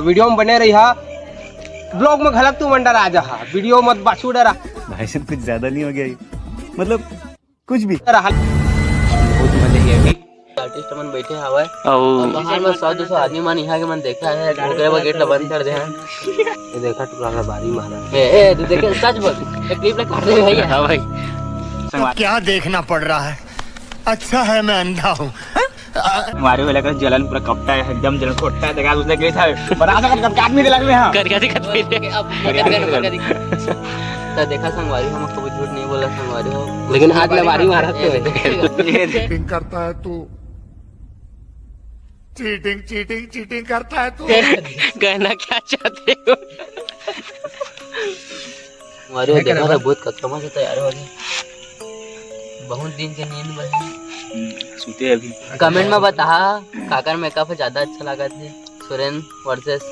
Video में बने रही हा, ब्लॉग में घलक तू मंडर आ जा, वीडियो मत बाछू डरा। भाई साहब कुछ ज्यादा नहीं हो गया ये? मतलब कुछ भी बहुत मजे है। आर्टिस्ट मन बैठे हवे और बाहर में 100-200 आदमी मन यहाँ के मन देखा है, घर के गेट ला बंद कर दे हैं। ये देखा तू काला बारी मारा ए तू देखे सच बोल, एक क्लिप ला काट दे भैया। हां भाई क्या देखना पड़ रहा है, अच्छा है मैं अंधा हूँ। हमारे वाला का जलन पूरा कपटा है, एकदम जलन खोटता है। देखा उसने कैसा बना सकत काट नहीं दिला में। हां कर क्या दिक्कत है अब तो देखा संगवारी हम कभी झूठ नहीं बोला संगवारी हो, लेकिन आज लवारी मारा तो चीटिंग करता है तू, चीटिंग करता है तू। कहना क्या चाहते हो? हमारे देखा था बहुत कच्चा से तैयार हो गया, बहुत दिन के नींद में सूते अभी। कमेंट में बता काकर मेकअप ज्यादा अच्छा लगा थे, सुरेन वर्सेस